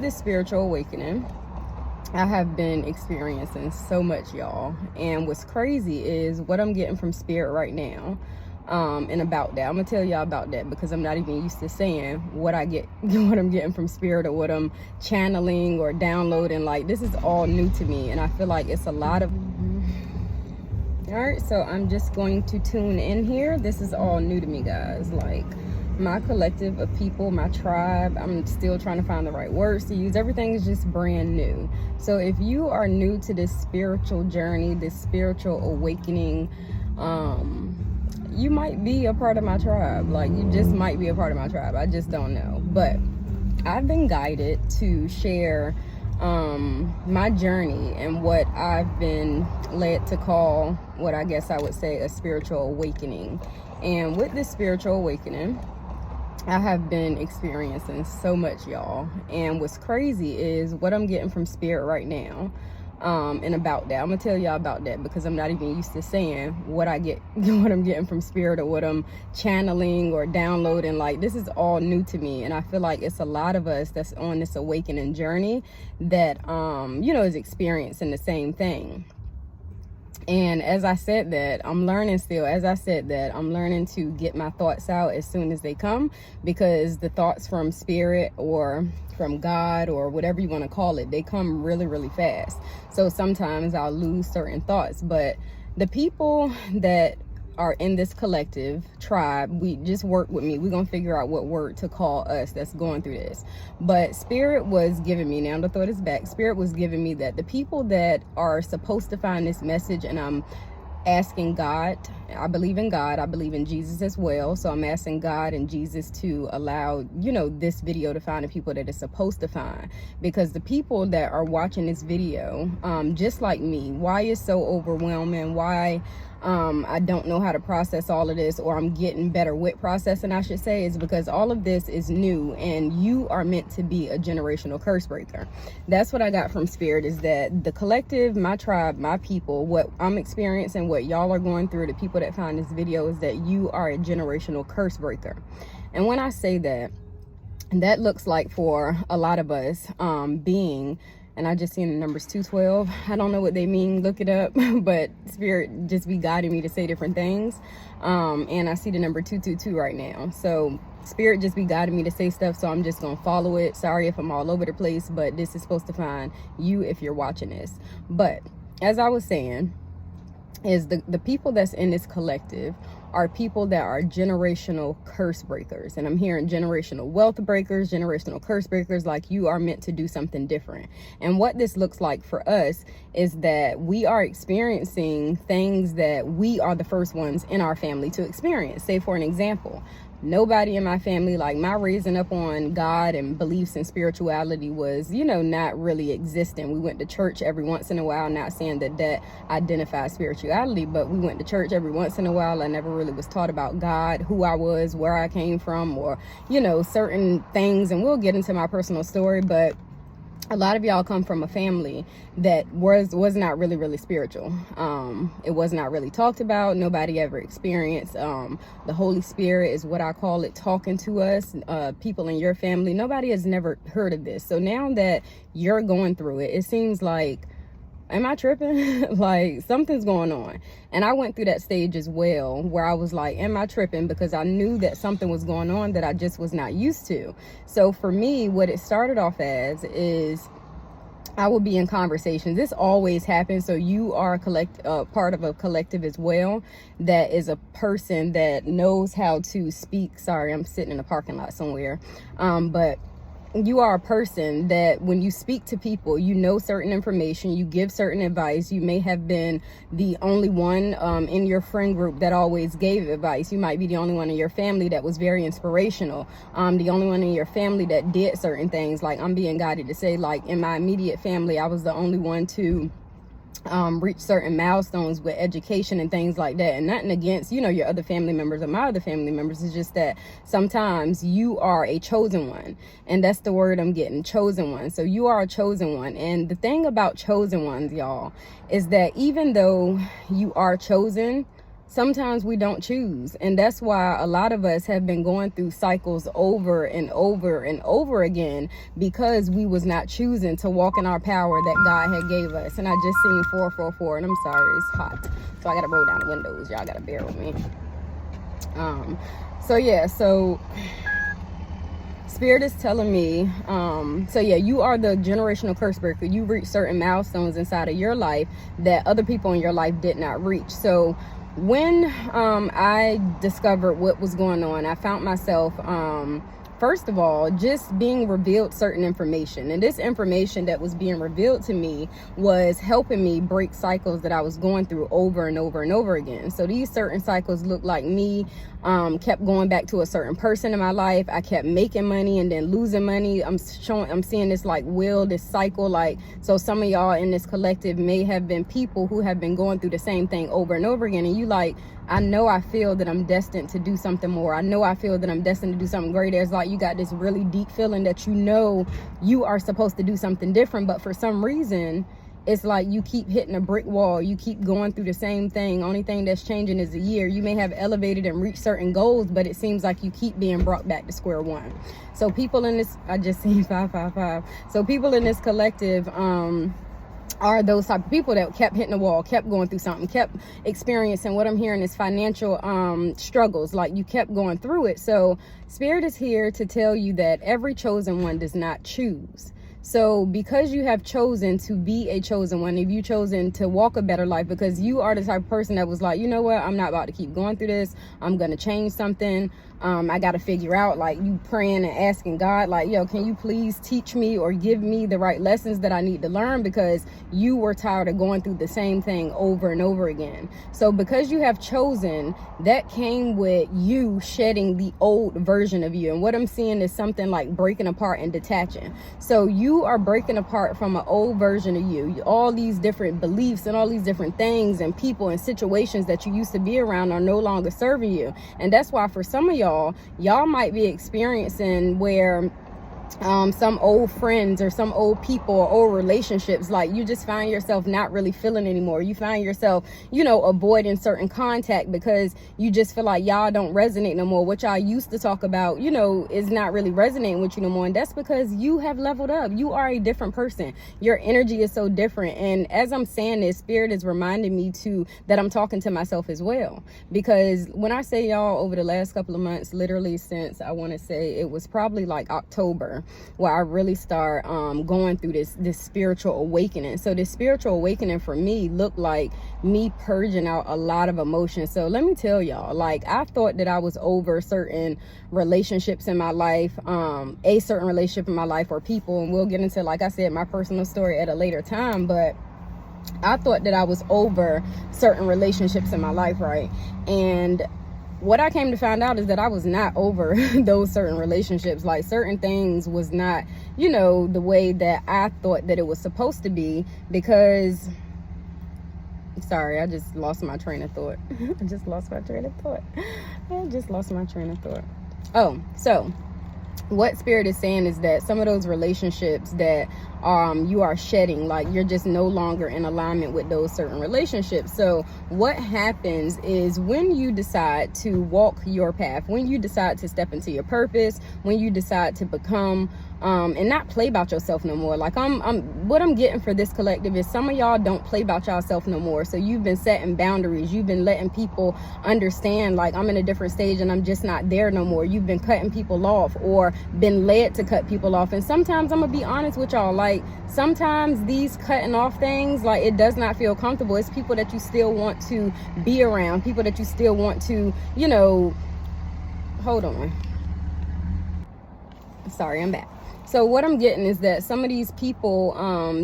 This spiritual awakening I have been experiencing so much, y'all, and what's crazy is what I'm getting from spirit right now. And about that, I'm gonna tell y'all about that because I'm not even used to saying what I get what I'm getting from spirit or what I'm channeling or downloading. Like, this is all new to me, and I feel like it's a lot of all right, so I'm just going to tune in here. This is all new to me, guys. Like, my collective of people, my tribe, I'm still trying to find the right words to use. Everything is just brand new. So if you are new to this spiritual journey, this spiritual awakening, you might be a part of my tribe. Like, you just might be a part of my tribe. I just don't know. But I've been guided to share my journey and what I've been led to call, what I guess I would say, a spiritual awakening. And with this spiritual awakening, I have been experiencing so much, y'all, and what's crazy is what I'm getting from spirit right now. And about that, I'm gonna tell y'all about that because I'm not even used to saying what I get what I'm getting from spirit or what I'm channeling or downloading. Like, this is all new to me, and I feel like it's a lot of us that's on this awakening journey that is experiencing the same thing. And as I said that, I'm learning still. As I said that, I'm learning to get my thoughts out as soon as they come, because the thoughts from spirit or from God or whatever you want to call it, they come really, really fast. So sometimes I'll lose certain thoughts. But the people that are in this collective tribe, we just work with me. We're gonna figure out what word to call us that's going through this. But spirit was giving me, now to throw this back, spirit was giving me that the people that are supposed to find this message, and I'm asking God, I believe in God, I believe in Jesus as well, so I'm asking God and Jesus to allow this video to find the people that it's supposed to find, because the people that are watching this video, just like me, why it's so overwhelming, why I don't know how to process all of this, or I'm getting better with processing, I should say, is because all of this is new, and you are meant to be a generational curse breaker. That's what I got from spirit, is that the collective, my tribe, my people, what I'm experiencing, what y'all are going through, the people that find this video, is that you are a generational curse breaker. And when I say that, that looks like for a lot of us being, and I just seen the numbers 212. I don't know what they mean, look it up, but spirit just be guiding me to say different things. And I see the number 222 right now. So spirit just be guiding me to say stuff, so I'm just gonna follow it. Sorry if I'm all over the place, but this is supposed to find you if you're watching this. But as I was saying, is the people that's in this collective are people that are generational curse breakers. And I'm hearing generational wealth breakers, generational curse breakers, like you are meant to do something different. And what this looks like for us is that we are experiencing things that we are the first ones in our family to experience. Say, for an example, nobody in my family, like my raising up on God and beliefs and spirituality was, not really existent. We went to church every once in a while, not saying that identifies spirituality, but we went to church every once in a while. I never really was taught about God, who I was, where I came from, or, certain things. And we'll get into my personal story, but a lot of y'all come from a family that was not really spiritual. It was not really talked about. Nobody ever experienced the Holy Spirit, is what I call it, talking to us, people in your family. Nobody has never heard of this. So now that you're going through it, it seems like, am I tripping? Like, something's going on. And I went through that stage as well, where I was like, am I tripping? Because I knew that something was going on that I just was not used to. So for me, what it started off as is I would be in conversations. This always happens. So you are part of a collective as well, that is a person that knows how to speak. Sorry, I'm sitting in a parking lot somewhere. But you are a person that when you speak to people, you know certain information, you give certain advice. You may have been the only one in your friend group that always gave advice. You might be the only one in your family that was very inspirational. The only one in your family that did certain things. Like, I'm being guided to say, like, in my immediate family, I was the only one to reach certain milestones with education and things like that. And nothing against, your other family members or my other family members. It's just that sometimes you are a chosen one. And that's the word I'm getting, chosen one. So you are a chosen one. And the thing about chosen ones, y'all, is that even though you are chosen, sometimes we don't choose. And that's why a lot of us have been going through cycles over and over and over again, because we was not choosing to walk in our power that God had gave us. And I just seen 444, and I'm sorry, it's hot, so I gotta roll down the windows. Y'all gotta bear with me. So Spirit is telling me, you are the generational curse breaker. You reach certain milestones inside of your life that other people in your life did not reach. So when I discovered what was going on, I found myself, first of all, just being revealed certain information. And this information that was being revealed to me was helping me break cycles that I was going through over and over and over again. So these certain cycles look like me kept going back to a certain person in my life. I kept making money and then losing money. I'm seeing this like wheel, this cycle. Like, so some of y'all in this collective may have been people who have been going through the same thing over and over again. And you like, I feel that I'm destined to do something more. I feel that I'm destined to do something greater. It's like you got this really deep feeling that you are supposed to do something different, but for some reason, it's like you keep hitting a brick wall. You keep going through the same thing. Only thing that's changing is the year. You may have elevated and reached certain goals, but it seems like you keep being brought back to square one. So people in this, I just seen 555. So people in this collective, are those type of people that kept hitting the wall, kept going through something, kept experiencing, what I'm hearing is financial struggles. Like you kept going through it. So Spirit is here to tell you that every chosen one does not choose. So because you have chosen to be a chosen one, if you chosen to walk a better life, because you are the type of person that was like, you know what, I'm not about to keep going through this. I'm going to change something. I got to figure out, like you praying and asking God, like, yo, can you please teach me or give me the right lessons that I need to learn, because you were tired of going through the same thing over and over again. So because you have chosen, that came with you shedding the old version of you. And what I'm seeing is something like breaking apart and detaching. So you are breaking apart from an old version of you. All these different beliefs and all these different things and people and situations that you used to be around are no longer serving you. And that's why for some of y'all might be experiencing where some old friends or some old people or old relationships, like you just find yourself not really feeling anymore. You find yourself, avoiding certain contact because you just feel like y'all don't resonate no more. What y'all used to talk about, is not really resonating with you no more. And that's because you have leveled up. You are a different person. Your energy is so different. And as I'm saying this, Spirit is reminding me too that I'm talking to myself as well. Because when I say y'all, over the last couple of months, literally since I want to say it was probably like October, where I really start going through this spiritual awakening. So this spiritual awakening for me looked like me purging out a lot of emotions. So let me tell y'all, like I thought that I was over certain relationships in my life, a certain relationship in my life or people, and we'll get into, like I said, my personal story at a later time, but I thought that I was over certain relationships in my life, right? And what I came to find out is that I was not over those certain relationships. Like certain things was not, the way that I thought that it was supposed to be, because, sorry, I just lost my train of thought. Oh, so what Spirit is saying is that some of those relationships that you are shedding, like you're just no longer in alignment with those certain relationships. So what happens is when you decide to walk your path, when you decide to step into your purpose, when you decide to become and not play about yourself no more. Like what I'm getting for this collective is some of y'all don't play about yourself no more. So you've been setting boundaries. You've been letting people understand, like, I'm in a different stage and I'm just not there no more. You've been cutting people off or been led to cut people off. And sometimes I'm gonna be honest with y'all, like sometimes these cutting off things, like it does not feel comfortable. It's people that you still want to be around, people that you still want to, hold on. Sorry, I'm back. So what I'm getting is that some of these people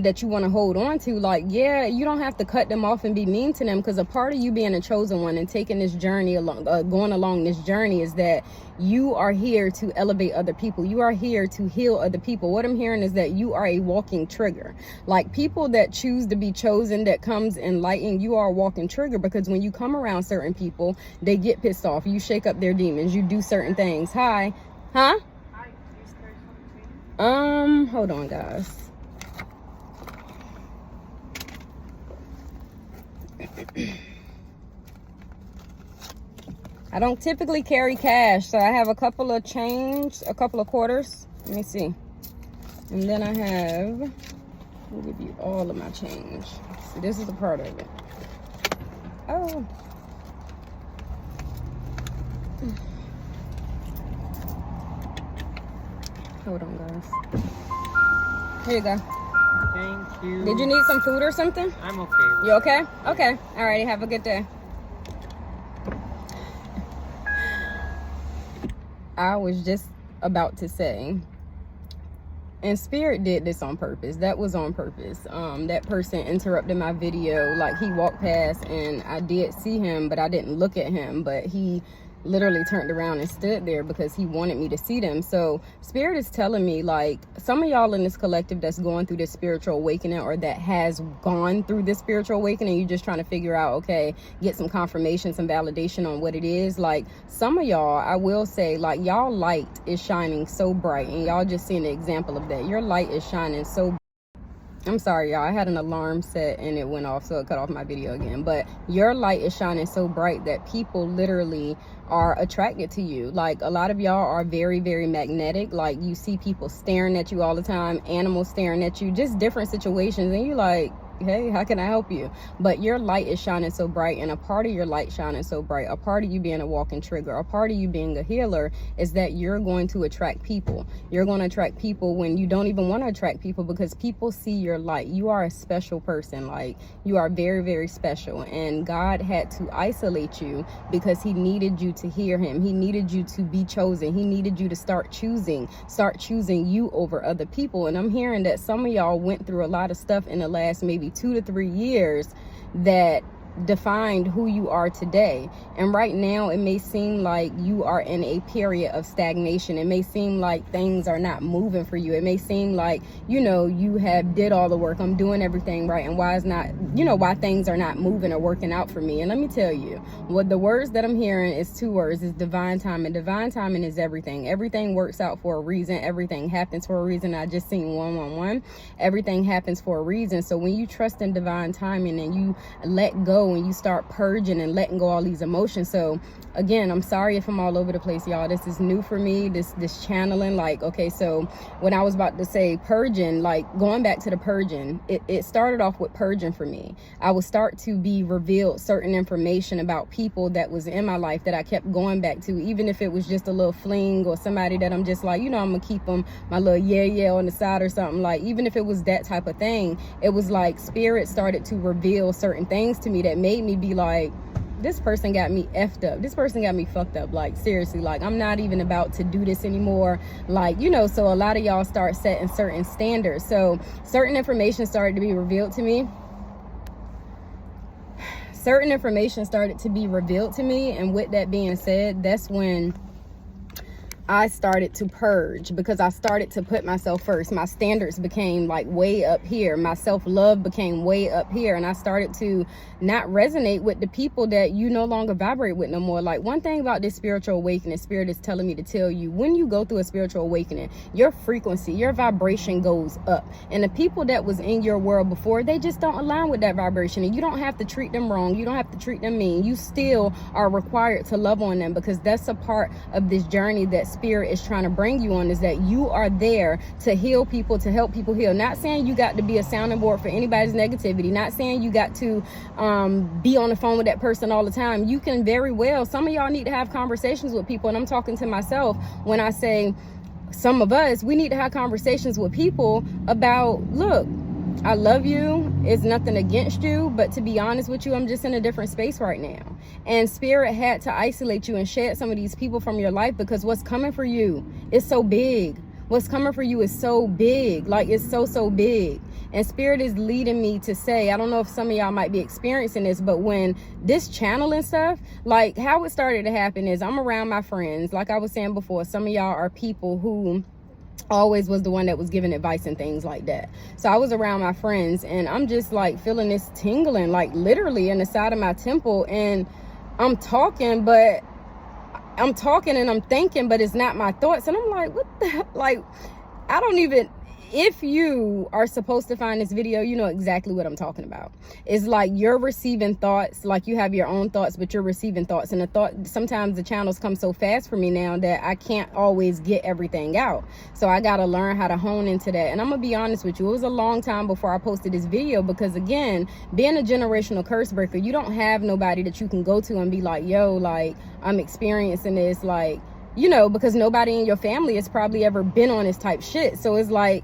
that you want to hold on to, like, yeah, you don't have to cut them off and be mean to them, because a part of you being a chosen one and taking this journey along, going along this journey, is that you are here to elevate other people. You are here to heal other people. What I'm hearing is that you are a walking trigger. Like people that choose to be chosen, that comes enlightened, you are a walking trigger, because when you come around certain people, they get pissed off. You shake up their demons. You do certain things. Hi. Huh? Hold on, guys. I don't typically carry cash, so I have a couple of quarters. Let me see. And then I have, I'll give you all of my change. So this is a part of it. Oh. Hold on, guys. Here you go. Thank you. Did you need some food or something? I'm okay. You okay? Okay. All righty. Have a good day. I was just about to say, and Spirit did this on purpose. That was on purpose. That person interrupted my video. Like, he walked past and I did see him, but I didn't look at him. But he literally turned around and stood there because he wanted me to see them. So Spirit is telling me, like, some of y'all in this collective that's going through this spiritual awakening, or that has gone through this spiritual awakening, you're just trying to figure out, okay, get some confirmation, some validation on what it is. Like, some of y'all, I will say, like, y'all light is shining so bright, and y'all just seen an example of that. Your light is shining so. I'm sorry, y'all. I had an alarm set and it went off, so it cut off my video again. But your light is shining so bright that people literally are attracted to you. Like, a lot of y'all are very, very magnetic. Like, you see people staring at you all the time, animals staring at you, just different situations, and you like, hey, how can I help you? But your light is shining so bright, and a part of your light shining so bright, a part of you being a walking trigger, a part of you being a healer, is that you're going to attract people. You're going to attract people when you don't even want to attract people, because people see your light. You are a special person. Like, you are very, very special, and God had to isolate you because he needed you to hear him. He needed you to be chosen. He needed you to start choosing you over other people. And I'm hearing that some of y'all went through a lot of stuff in the last maybe 2 to 3 years that defined who you are today. And right now it may seem like you are in a period of stagnation. It may seem like things are not moving for you. It may seem like, you know, you have did all the work, I'm doing everything right, and why things are not moving or working out for me. And let me tell you, what the words that I'm hearing is 2 words. Is divine timing. Divine timing is everything. Everything works out for a reason. Everything happens for a reason. I just seen 111. Everything happens for a reason. So when you trust in divine timing and you let go and you start purging and letting go all these emotions. So again, I'm sorry if I'm all over the place, y'all. This is new for me, this channeling. Like, okay, so when I was about to say purging, like going back to the purging, it started off with purging for me. I would start to be revealed certain information about people that was in my life that I kept going back to, even if it was just a little fling or somebody that I'm just like, you know, I'm gonna keep them my little yeah on the side or something. Like, even if it was that type of thing, it was like Spirit started to reveal certain things to me that made me be like, this person got me effed up. This person got me fucked up. Like, seriously, like, I'm not even about to do this anymore. Like, you know, so a lot of y'all start setting certain standards. So certain information started to be revealed to me. Certain information started to be revealed to me. And with that being said, that's when I started to purge, because I started to put myself first. My standards became like way up here. My self-love became way up here. And I started to not resonate with the people that you no longer vibrate with no more. Like, one thing about this spiritual awakening, Spirit is telling me to tell you, when you go through a spiritual awakening, your frequency, your vibration goes up. And the people that was in your world before, they just don't align with that vibration. And you don't have to treat them wrong. You don't have to treat them mean. You still are required to love on them, because that's a part of this journey that Spirit is trying to bring you on, is that you are there to heal people, to help people heal. Not saying you got to be a sounding board for anybody's negativity. Not saying you got to be on the phone with that person all the time. You can very well, some of y'all need to have conversations with people, and I'm talking to myself when I say some of us, we need to have conversations with people about, look, I love you, it's nothing against you, but to be honest with you, I'm just in a different space right now. And Spirit had to isolate you and shed some of these people from your life, because what's coming for you is so big. What's coming for you is so big. Like, it's so big. And Spirit is leading me to say, I don't know if some of y'all might be experiencing this, but when this channeling stuff, like how it started to happen is I'm around my friends. Like I was saying before, some of y'all are people who always was the one that was giving advice and things like that. So I was around my friends and I'm just like feeling this tingling, like literally in the side of my temple. And I'm talking and I'm thinking, but it's not my thoughts. And I'm like, what the hell? Like, I don't even, if you are supposed to find this video, you know exactly what I'm talking about. It's like you're receiving thoughts, like you have your own thoughts, but you're receiving thoughts. And sometimes the channels come so fast for me now that I can't always get everything out. So I got to learn how to hone into that. And I'm going to be honest with you, it was a long time before I posted this video, because again, being a generational curse breaker, you don't have nobody that you can go to and be like, yo, like, I'm experiencing this, like, you know, because nobody in your family has probably ever been on this type shit. So it's like,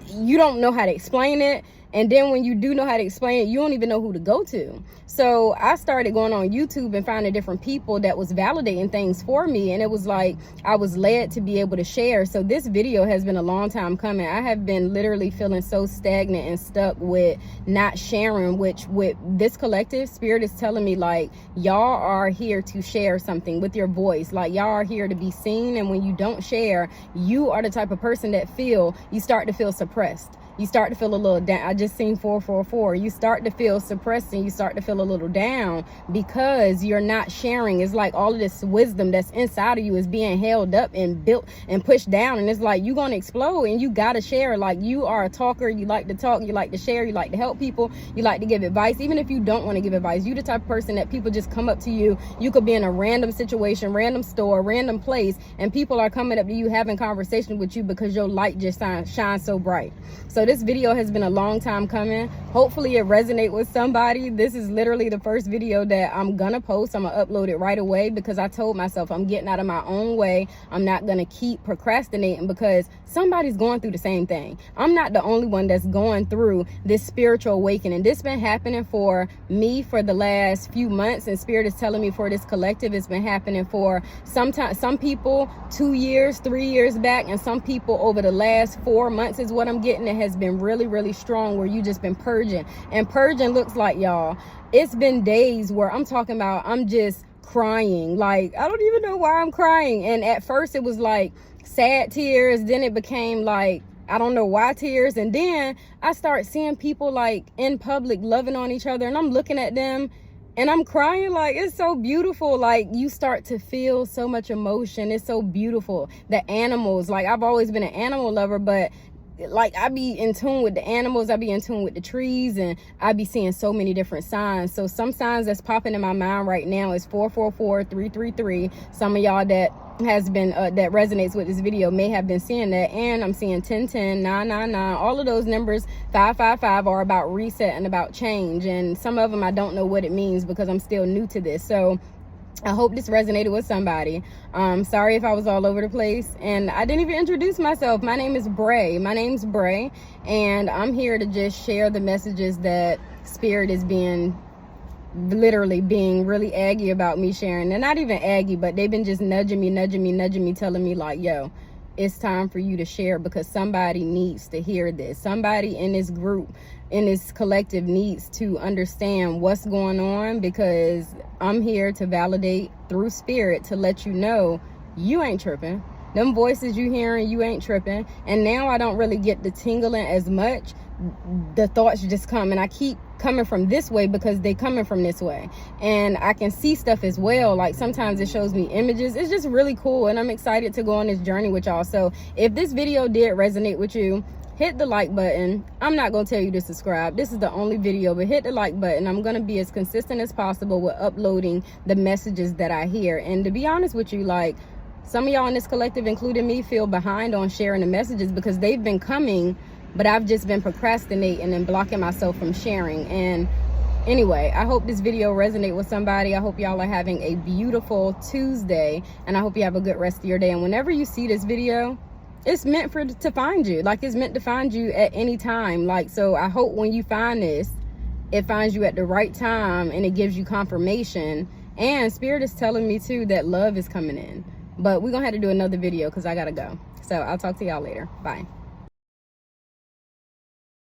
you don't know how to explain it. And then when you do know how to explain it, you don't even know who to go to. So I started going on YouTube and finding different people that was validating things for me. And it was like, I was led to be able to share. So this video has been a long time coming. I have been literally feeling so stagnant and stuck with not sharing, which with this collective, Spirit is telling me, like, y'all are here to share something with your voice. Like, y'all are here to be seen. And when you don't share, you are the type of person that you start to feel suppressed. You start to feel a little down. I just seen 444. You start to feel suppressed and you start to feel a little down because you're not sharing. It's like all of this wisdom that's inside of you is being held up and built and pushed down. And it's like, you're going to explode and you got to share. Like, you are a talker. You like to talk. You like to share. You like to help people. You like to give advice. Even if you don't want to give advice, you're the type of person that people just come up to you. You could be in a random situation, random store, random place, and people are coming up to you having conversation with you because your light just shines so bright. So this video has been a long time coming. Hopefully it resonates with somebody. This is literally the first video that I'm gonna post. I'm gonna upload it right away because I told myself I'm getting out of my own way. I'm not gonna keep procrastinating because somebody's going through the same thing. I'm not the only one that's going through this spiritual awakening. This been happening for me for the last few months, and Spirit is telling me for this collective it's been happening for some people 2 years, 3 years back, and some people over the last 4 months is what I'm getting. It has been really strong, where you just been purging. And purging looks like, y'all, it's been days where I'm talking about I'm just crying. Like, I don't even know why I'm crying. And at first it was like sad tears, then it became like, I don't know why tears, and then I start seeing people like in public loving on each other, and I'm looking at them and I'm crying. Like, it's so beautiful. Like, you start to feel so much emotion. It's so beautiful. The animals, like, I've always been an animal lover, but like, I be in tune with the animals, I be in tune with the trees, and I be seeing so many different signs. So some signs that's popping in my mind right now is 444, 333. Some of y'all that has been that resonates with this video may have been seeing that. And I'm seeing 1010, 999. All of those numbers, 555, are about reset and about change. And some of them I don't know what it means because I'm still new to this. So I hope this resonated with somebody. Sorry if I was all over the place. And I didn't even introduce myself. My name is Bray. My name's Bray. And I'm here to just share the messages that Spirit is literally being really aggy about me sharing. They're not even aggy, but they've been just nudging me, telling me like, yo, it's time for you to share because somebody needs to hear this. Somebody in this group, in this collective, needs to understand what's going on, because I'm here to validate through Spirit to let you know you ain't tripping. Them voices you hearing, you ain't tripping. And now I don't really get the tingling as much. The thoughts just come, and I keep coming from this way because they coming from this way, and I can see stuff as well. Like, sometimes it shows me images. It's just really cool, and I'm excited to go on this journey with y'all. So if this video did resonate with you, hit the like button. I'm not gonna tell you to subscribe. This is the only video, but hit the like button. I'm gonna be as consistent as possible with uploading the messages that I hear. And to be honest with you, like, some of y'all in this collective, including me, feel behind on sharing the messages because they've been coming, but I've just been procrastinating and blocking myself from sharing. And anyway, I hope this video resonates with somebody. I hope y'all are having a beautiful Tuesday, and I hope you have a good rest of your day. And whenever you see this video, it's meant to find you. Like, it's meant to find you at any time. Like, so I hope when you find this, it finds you at the right time and it gives you confirmation. And Spirit is telling me too that love is coming in. But we're gonna have to do another video because I gotta go. So I'll talk to y'all later. Bye.